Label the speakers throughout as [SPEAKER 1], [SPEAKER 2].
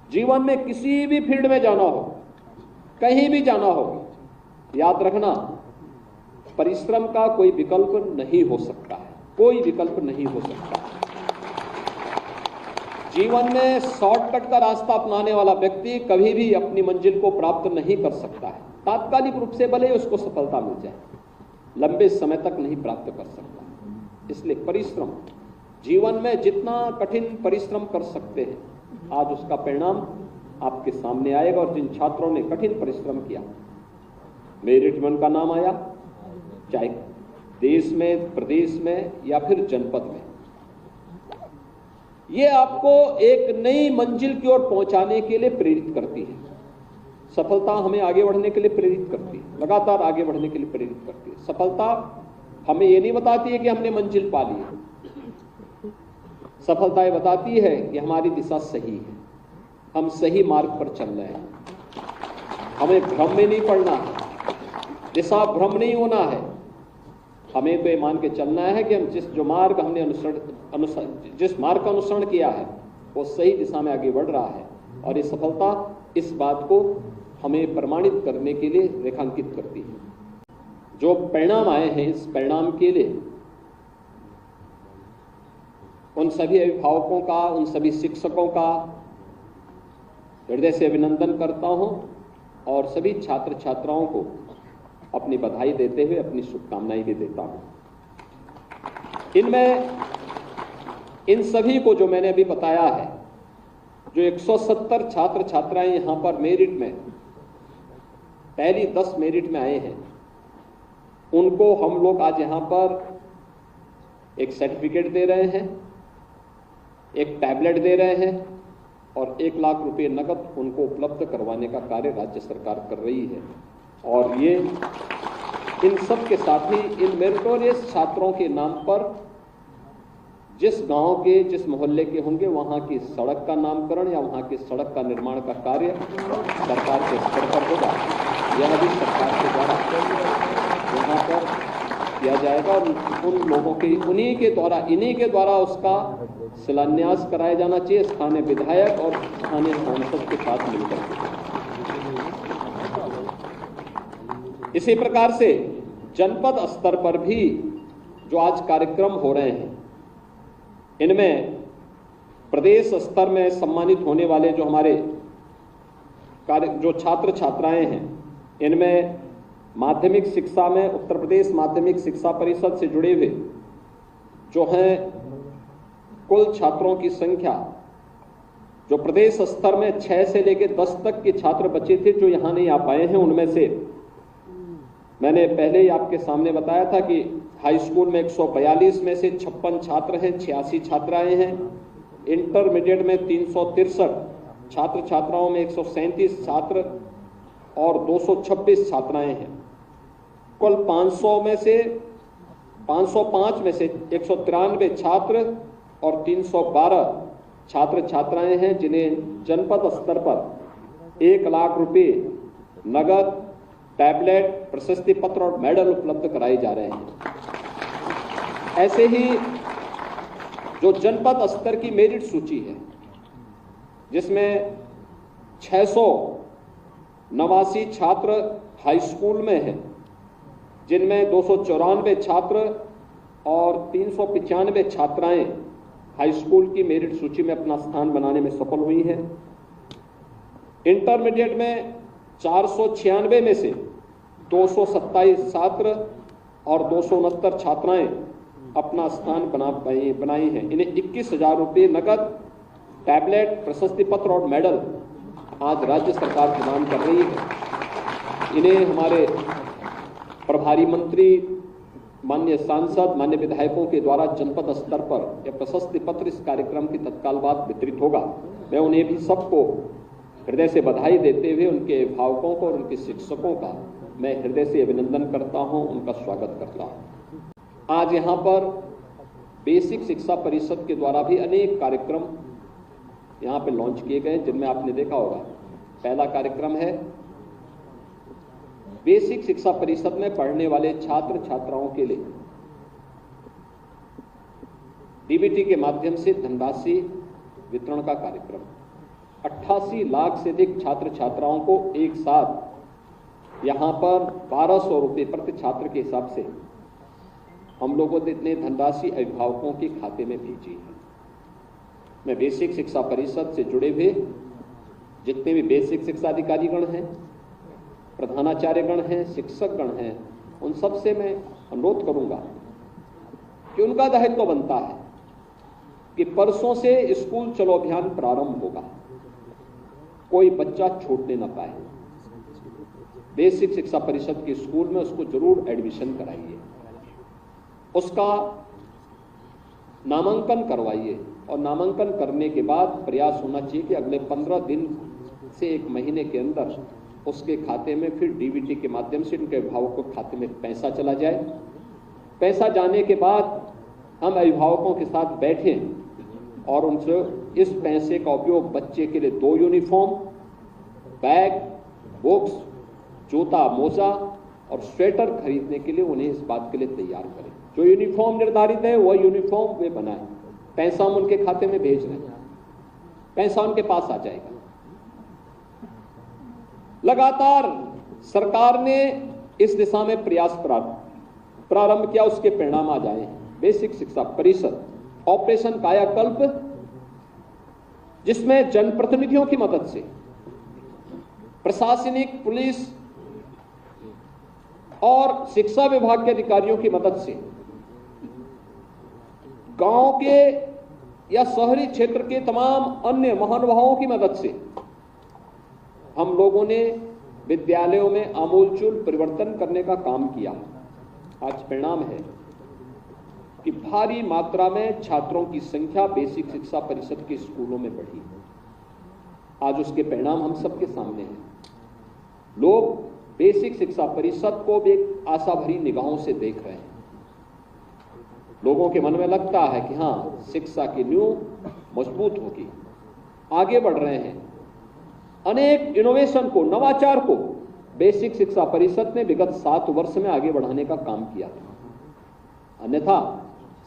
[SPEAKER 1] जीवन में किसी भी फील्ड में जाना हो, कहीं भी जाना हो, याद रखना परिश्रम का कोई विकल्प नहीं हो सकता है, कोई विकल्प नहीं हो सकता। जीवन में शॉर्टकट का रास्ता अपनाने वाला व्यक्ति कभी भी अपनी मंजिल को प्राप्त नहीं कर सकता है। तात्कालिक रूप से भले उसको सफलता मिल जाए, लंबे समय तक नहीं प्राप्त कर सकता। इसलिए परिश्रम, जीवन में जितना कठिन परिश्रम कर सकते हैं, आज उसका परिणाम आपके सामने आएगा। और जिन छात्रों ने कठिन परिश्रम किया, मेरिट में उनका नाम आया, चाहे देश में, प्रदेश में या फिर जनपद में, ये आपको एक नई मंजिल की ओर पहुंचाने के लिए प्रेरित करती है। सफलता हमें आगे बढ़ने के लिए प्रेरित करती है, लगातार आगे बढ़ने के लिए प्रेरित करती है। सफलता हमें ये नहीं बताती है कि हमने मंजिल पा ली है। सफलता ये बताती है कि हमारी दिशा सही है, हम सही मार्ग पर चल रहे हैं, हमें भ्रम में नहीं पड़ना है, दिशा भ्रम नहीं होना है। हमें तो ये मान के चलना है कि हम जिस मार्ग का अनुसरण किया है वो सही दिशा में आगे बढ़ रहा है। और ये सफलता इस बात को हमें प्रमाणित करने के लिए रेखांकित करती है। जो परिणाम आए हैं, इस परिणाम के लिए उन सभी अभिभावकों का, उन सभी शिक्षकों का हृदय से अभिनंदन करता हूं और सभी छात्र छात्राओं को अपनी बधाई देते हुए अपनी शुभकामनाएं भी देता हूं। इनमें इन सभी को जो मैंने अभी बताया है, जो 170 छात्र छात्राएं यहां पर मेरिट में पहली 10 मेरिट में आए हैं, उनको हम लोग आज यहां पर एक सर्टिफिकेट दे रहे हैं, एक टैबलेट दे रहे हैं और 1 लाख रुपए नकद उनको उपलब्ध करवाने का कार्य राज्य सरकार कर रही है। और ये इन सब के साथ ही इन मेरिटोरियस छात्रों के नाम पर जिस गांव के, जिस मोहल्ले के होंगे, वहां की सड़क का नामकरण या वहां की सड़क का निर्माण का कार्य सरकार के स्तर पर होगा। यह भी सरकार के द्वारा यहाँ पर किया जाएगा और उन लोगों के, इन्हीं के द्वारा उसका शिलान्यास कराया जाना चाहिए, स्थानीय विधायक और स्थानीय सांसद के साथ मिलकर। इसी प्रकार से जनपद स्तर पर भी जो आज कार्यक्रम हो रहे हैं, इनमें प्रदेश स्तर में सम्मानित होने वाले जो हमारे जो छात्र छात्राएं हैं, इनमें माध्यमिक शिक्षा में उत्तर प्रदेश माध्यमिक शिक्षा परिषद से जुड़े हुए जो हैं कुल छात्रों की संख्या, जो प्रदेश स्तर में 6 से लेकर 10 तक के छात्र बचे थे जो यहां नहीं आ पाए हैं, उनमें से मैंने पहले ही आपके सामने बताया था कि हाई स्कूल में 142 में से 56 छात्र हैं, 86 छात्राएं हैं। इंटरमीडिएट में 363 छात्र छात्राओं में 137 छात्र और 226 छात्राएं हैं। कुल 505 में से 193 छात्र और 312 छात्र छात्राएं हैं जिन्हें जनपद स्तर पर 1 लाख रुपए नगद, टैबलेट, प्रशस्ति पत्र और मेडल उपलब्ध कराए जा रहे हैं। ऐसे ही जो जनपद स्तर की मेरिट सूची है, जिसमें 689 छात्र हाई स्कूल में हैं, जिनमें 294 छात्र और 395 छात्राएं हाई स्कूल की मेरिट सूची में अपना स्थान बनाने में सफल हुई हैं। इंटरमीडिएट में 496 में से 227 छात्र और 269 छात्राएं अपना स्थान बनाई हैं। इन्हें 21,000 रुपये नकद, टैबलेट, प्रशस्ति पत्र और मेडल आज राज्य सरकार प्रदान कर रही है। इन्हें हमारे प्रभारी मंत्री, माननीय सांसद, माननीय विधायकों के द्वारा जनपद स्तर पर यह प्रशस्ति पत्र इस कार्यक्रम की तत्काल बाद वितरित होगा। मैं उन्हें भी सबको हृदय से बधाई देते हुए उनके अभिभावकों को और उनके शिक्षकों का मैं हृदय से अभिनंदन करता हूं, उनका स्वागत करता हूं। आज यहां पर बेसिक शिक्षा परिषद के द्वारा भी अनेक कार्यक्रम यहां पे लॉन्च किए गए, जिनमें आपने देखा होगा। पहला कार्यक्रम है बेसिक शिक्षा परिषद में पढ़ने वाले छात्र छात्राओं के लिए डीबीटी के माध्यम से धनराशि वितरण का कार्यक्रम। 88 लाख से अधिक छात्र छात्राओं को एक साथ यहाँ पर 1200 रुपये प्रति छात्र के हिसाब से हम लोगों ने इतने धनराशि अभिभावकों के खाते में भेजी है। मैं बेसिक शिक्षा परिषद से जुड़े हुए जितने भी बेसिक शिक्षा अधिकारीगण हैं, प्रधानाचार्यगण हैं, शिक्षकगण हैं, उन सब से मैं अनुरोध करूंगा कि उनका दायित्व बनता है कि परसों से स्कूल चलो अभियान प्रारंभ होगा, कोई बच्चा छूटने न पाए। बेसिक शिक्षा परिषद के स्कूल में उसको जरूर एडमिशन कराइए, उसका नामांकन करवाइए और नामांकन करने के बाद प्रयास होना चाहिए कि अगले 15 दिन से 1 महीने के अंदर उसके खाते में फिर डीबीटी के माध्यम से उनके अभिभावकों के खाते में पैसा चला जाए। पैसा जाने के बाद हम अभिभावकों के साथ बैठें और उनसे इस पैसे का उपयोग बच्चे के लिए 2 यूनिफॉर्म, बैग, बुक्स, जूता, मोजा और स्वेटर खरीदने के लिए उन्हें इस बात के लिए तैयार करें। जो यूनिफॉर्म निर्धारित है वह यूनिफॉर्म वे बनाएं। पैसा हम उनके खाते में भेज रहे हैं, पैसा उनके पास आ जाएगा। लगातार सरकार ने इस दिशा में प्रयास प्रारंभ किया, उसके परिणाम आ जाए हैं। बेसिक शिक्षा परिषद ऑपरेशन कायाकल्प, जिसमें जनप्रतिनिधियों की मदद से, प्रशासनिक, पुलिस और शिक्षा विभाग के अधिकारियों की मदद से गांव के या शहरी क्षेत्र के तमाम अन्य महानुभावों की मदद से हम लोगों ने विद्यालयों में आमूलचूल परिवर्तन करने का काम किया। आज परिणाम है कि भारी मात्रा में छात्रों की संख्या बेसिक शिक्षा परिषद के स्कूलों में बढ़ी है। आज उसके परिणाम हम सबके सामने हैं। लोग बेसिक शिक्षा परिषद को भी एक आशा भरी निगाहों से देख रहे हैं। लोगों के मन में लगता है कि हाँ, शिक्षा की नींव मजबूत होगी। आगे बढ़ रहे हैं। अनेक इनोवेशन को, नवाचार को बेसिक शिक्षा परिषद ने विगत 7 वर्ष में आगे बढ़ाने का काम किया था। अन्यथा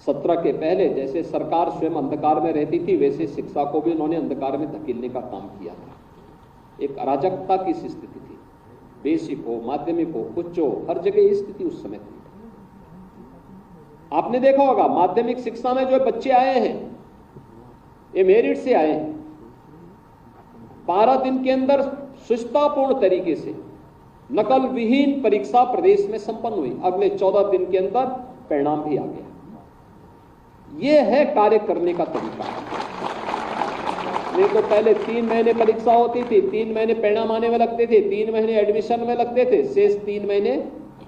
[SPEAKER 1] 17 के पहले जैसे सरकार स्वयं अंधकार में रहती थी, वैसे शिक्षा को भी उन्होंने अंधकार में धकेलने का काम किया था। एक अराजकता की स्थिति थी। बेसिक हो, माध्यमिक हो, उच्च हो, हर जगह स्थिति उस समय थी। आपने देखा होगा माध्यमिक शिक्षा में जो बच्चे आए हैं, ये मेरिट से आए हैं। 12 दिन के अंदर सुष्टापूर्ण तरीके से नकल विहीन परीक्षा प्रदेश में संपन्न हुई। अगले 14 दिन के अंदर परिणाम भी आ गया। यह है कार्य करने का तरीका। नहीं तो पहले 3 महीने परीक्षा होती थी, 3 महीने परिणाम आने में लगते थे, 3 महीने एडमिशन में लगते थे, शेष 3 महीने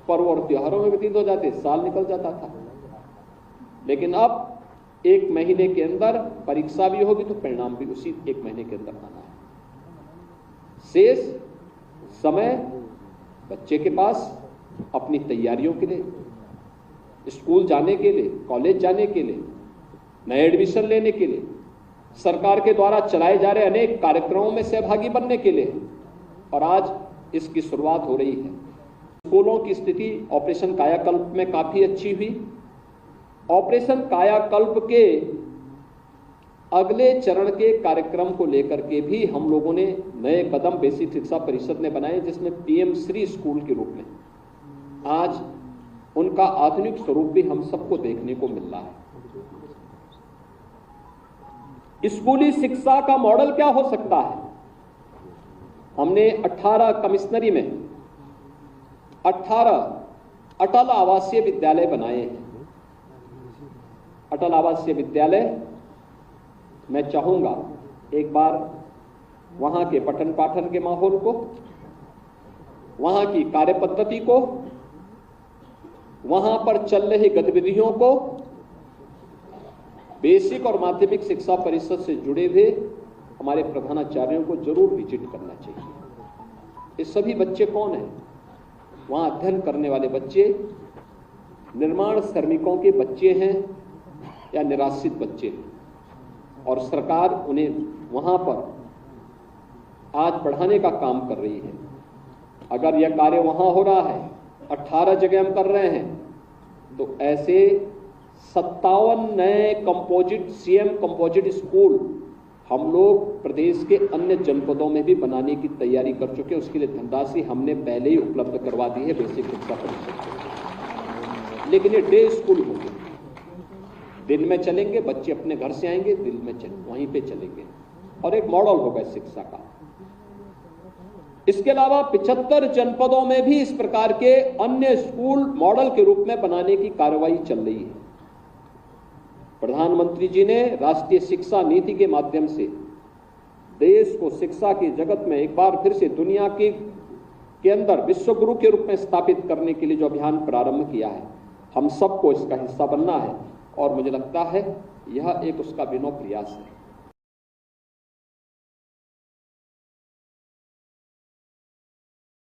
[SPEAKER 1] पर्व और त्योहारों में व्यतीत हो जाते, साल निकल जाता था। लेकिन अब 1 महीने के अंदर परीक्षा भी होगी तो परिणाम भी उसी 1 महीने के अंदर आना है। शेष समय बच्चे के पास अपनी तैयारियों के लिए, स्कूल जाने के लिए, कॉलेज जाने के लिए, नए एडमिशन लेने के लिए, सरकार के द्वारा चलाए जा रहे अनेक कार्यक्रमों में सहभागी बनने के लिए, और आज इसकी शुरुआत हो रही है। स्कूलों की स्थिति ऑपरेशन कायाकल्प में काफी अच्छी हुई। ऑपरेशन कायाकल्प के अगले चरण के कार्यक्रम को लेकर के भी हम लोगों ने नए कदम बेसिक शिक्षा परिषद ने बनाए, जिसमें पीएम श्री स्कूल के रूप में आज उनका आधुनिक स्वरूप भी हम सबको देखने को मिल रहा है। स्कूली शिक्षा का मॉडल क्या हो सकता है? हमने 18 कमिश्नरी में 18 अटल आवासीय विद्यालय बनाए हैं। अटल आवासीय विद्यालय, मैं चाहूंगा एक बार वहां के पठन पाठन के माहौल को, वहां की कार्य पद्धति को, वहां पर चल रही गतिविधियों को बेसिक और माध्यमिक शिक्षा परिषद से जुड़े हुए हमारे प्रधानाचार्यों को जरूर विजिट करना चाहिए। ये सभी बच्चे कौन हैं? वहां अध्ययन करने वाले बच्चे निर्माण श्रमिकों के बच्चे हैं या निराश्रित बच्चे हैं, और सरकार उन्हें वहां पर आज बढ़ाने का काम कर रही है। अगर यह कार्य वहां हो रहा है, 18 जगह हम कर रहे हैं, तो ऐसे 57 नए कंपोजिट CM कंपोजिट स्कूल हम लोग प्रदेश के अन्य जनपदों में भी बनाने की तैयारी कर चुके हैं। उसके लिए धनराशि हमने पहले ही उपलब्ध करवा दी है बेसिक शिक्षा परिषद। लेकिन ये डे स्कूल होंगे, दिन में चलेंगे, बच्चे अपने घर से आएंगे, दिन में वहीं पे चलेंगे और एक मॉडल होगा शिक्षा का। इसके अलावा 75 जनपदों में भी इस प्रकार के अन्य स्कूल मॉडल के रूप में बनाने की कार्रवाई चल रही है। प्रधानमंत्री जी ने राष्ट्रीय शिक्षा नीति के माध्यम से देश को शिक्षा के जगत में एक बार फिर से दुनिया के अंदर विश्व गुरु के रूप में स्थापित करने के लिए जो अभियान प्रारंभ किया है, हम सबको इसका हिस्सा बनना है और मुझे लगता है यह एक उसका अभिनव प्रयास है।